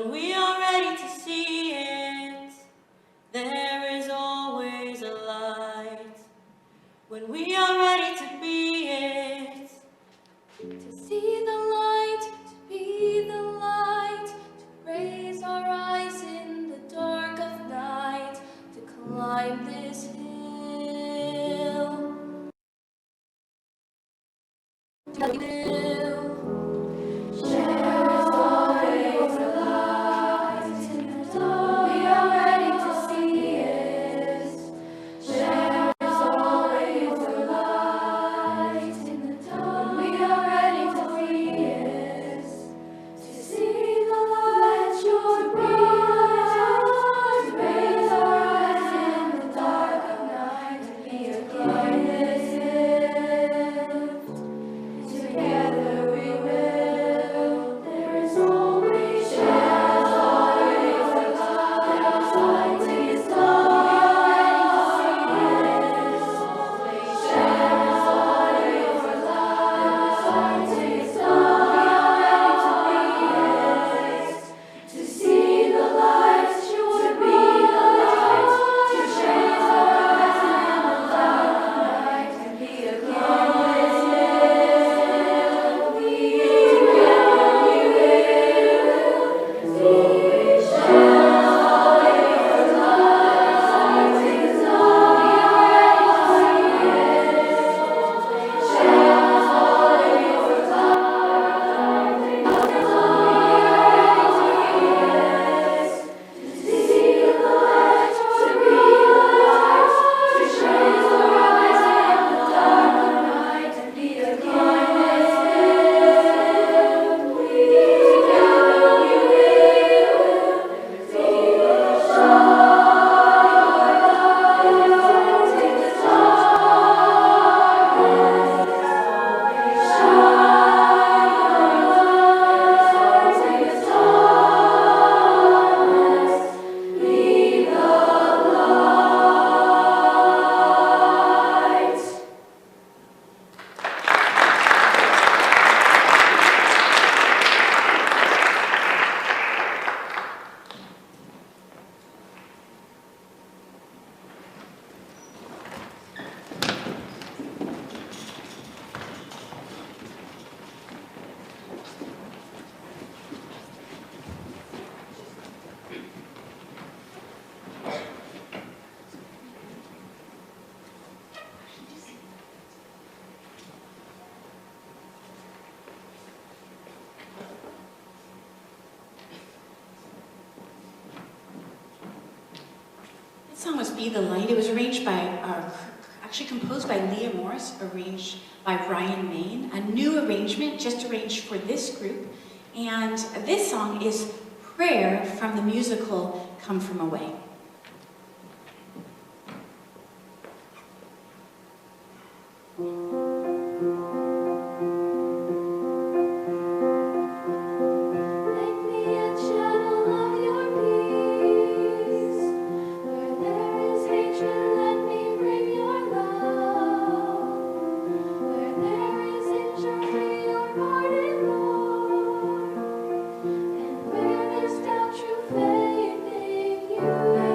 When we are ready to see it, there is always a light. When we are ready to be it, to see the light, to be the light, to raise our eyes in the dark of night, to climb this hill. This song was Be the Light. It was arranged by, actually composed by Leah Morris, arranged by Ryan Main. A new arrangement, just arranged for this group. And this song is Prayer from the musical Come From Away. You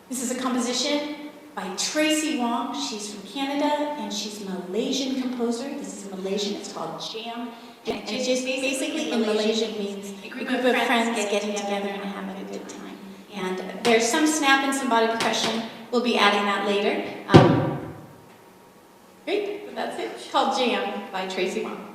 This is a composition by Tracy Wong. She's from Canada, and she's a Malaysian composer. This is Malaysian. It's called Jam. And it just basically in Malaysian means a group of friends getting together and having a good time. And there's some snap and some body percussion. We'll be adding that later. Great, that's it. It's called Jam by Tracy Wong.